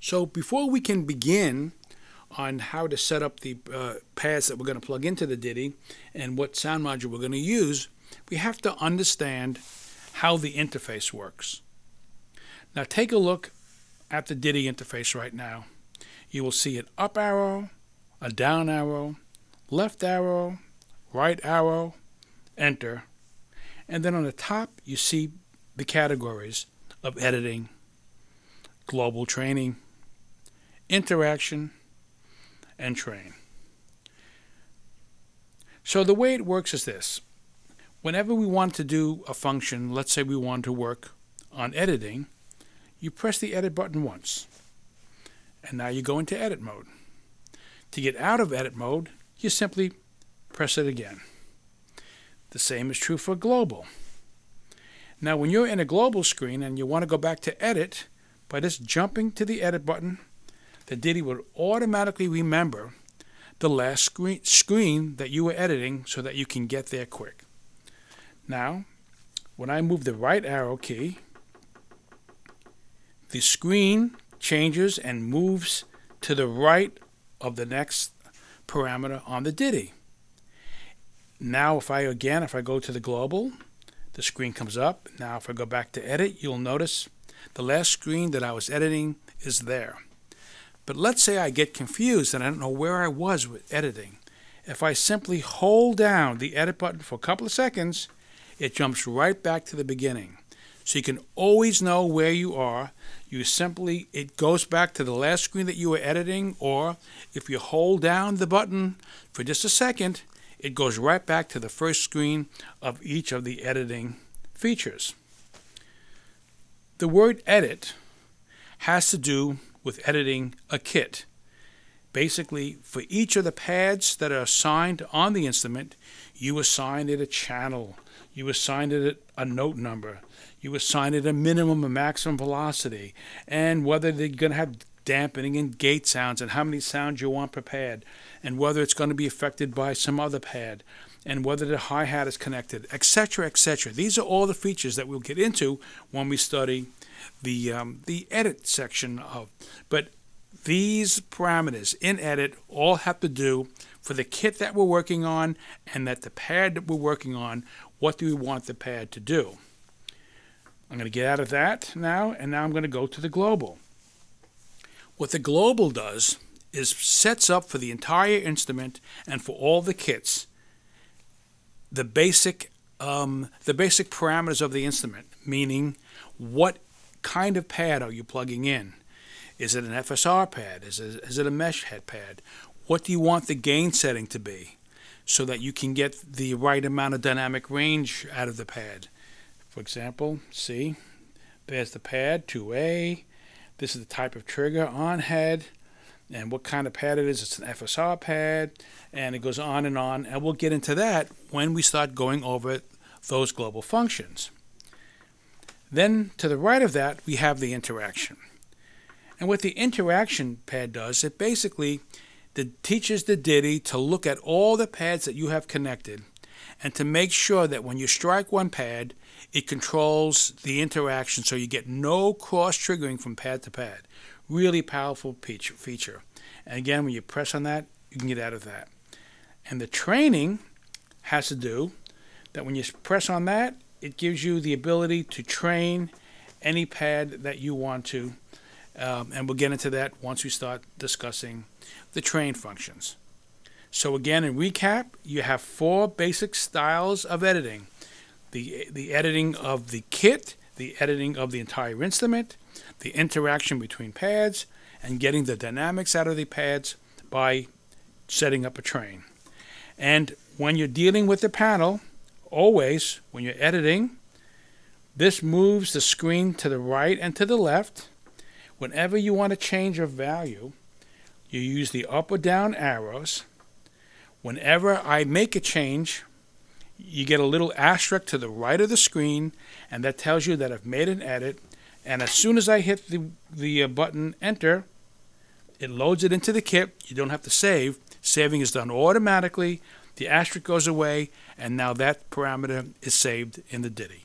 So before we can begin on how to set up the pads that we're going to plug into the DITI and what sound module we're going to use, we have to understand how the interface works. Now take a look at the DITI interface right now. You will see an up arrow, a down arrow, left arrow, right arrow, enter, and then on the top you see the categories of editing, global training, interaction, and train. So the way it works is this. Whenever we want to do a function, let's say we want to work on editing, you press the edit button once, and now you go into edit mode. To get out of edit mode, you simply press it again. The same is true for global. Now when you're in a global screen and you want to go back to edit, by just jumping to the edit button, the DITI will automatically remember the last screen that you were editing so that you can get there quick. Now, when I move the right arrow key, the screen changes and moves to the right of the next parameter on the DITI. Now if I go to the global, the screen comes up. Now if I go back to edit, you'll notice the last screen that I was editing is there. But let's say I get confused and I don't know where I was with editing. If I simply hold down the edit button for a couple of seconds, it jumps right back to the beginning. So you can always know where you are. It goes back to the last screen that you were editing, or if you hold down the button for just a second, it goes right back to the first screen of each of the editing features. The word edit has to do with editing a kit. Basically, for each of the pads that are assigned on the instrument, you assign it a channel, you assign it a note number, you assign it a minimum and maximum velocity, and whether they're going to have dampening and gate sounds and how many sounds you want per pad, and whether it's going to be affected by some other pad, and whether the hi-hat is connected, etc., etc. These are all the features that we'll get into when we study the edit section of. But these parameters in edit all have to do for the kit that we're working on and that the pad that we're working on, what do we want the pad to do. I'm going to get out of that now, and now I'm going to go to the global. What the global does is sets up for the entire instrument and for all the kits the basic parameters of the instrument, meaning what kind of pad are you plugging in? Is it an FSR pad? Is it a mesh head pad? What do you want the gain setting to be so that you can get the right amount of dynamic range out of the pad? For example, see, there's the pad 2A. This is the type of trigger on head and what kind of pad it is. It's an FSR pad, and it goes on, and we'll get into that when we start going over those global functions. Then to the right of that, we have the interaction. And what the interaction pad does, it basically teaches the DITI to look at all the pads that you have connected and to make sure that when you strike one pad, it controls the interaction so you get no cross-triggering from pad to pad. Really powerful feature. And again, when you press on that, you can get out of that. And the training has to do that when you press on that, it gives you the ability to train any pad that you want to. And we'll get into that once we start discussing the train functions. So again, in recap, you have 4 basic styles of editing. The editing of the kit, the editing of the entire instrument, the interaction between pads, and getting the dynamics out of the pads by setting up a train. And when you're dealing with the panel, always, when you're editing, this moves the screen to the right and to the left. Whenever you want to change a value, you use the up or down arrows. Whenever I make a change, you get a little asterisk to the right of the screen, and that tells you that I've made an edit. And as soon as I hit the button enter, it loads it into the kit. You don't have to save. Saving is done automatically. The asterisk goes away, and now that parameter is saved in the DITI.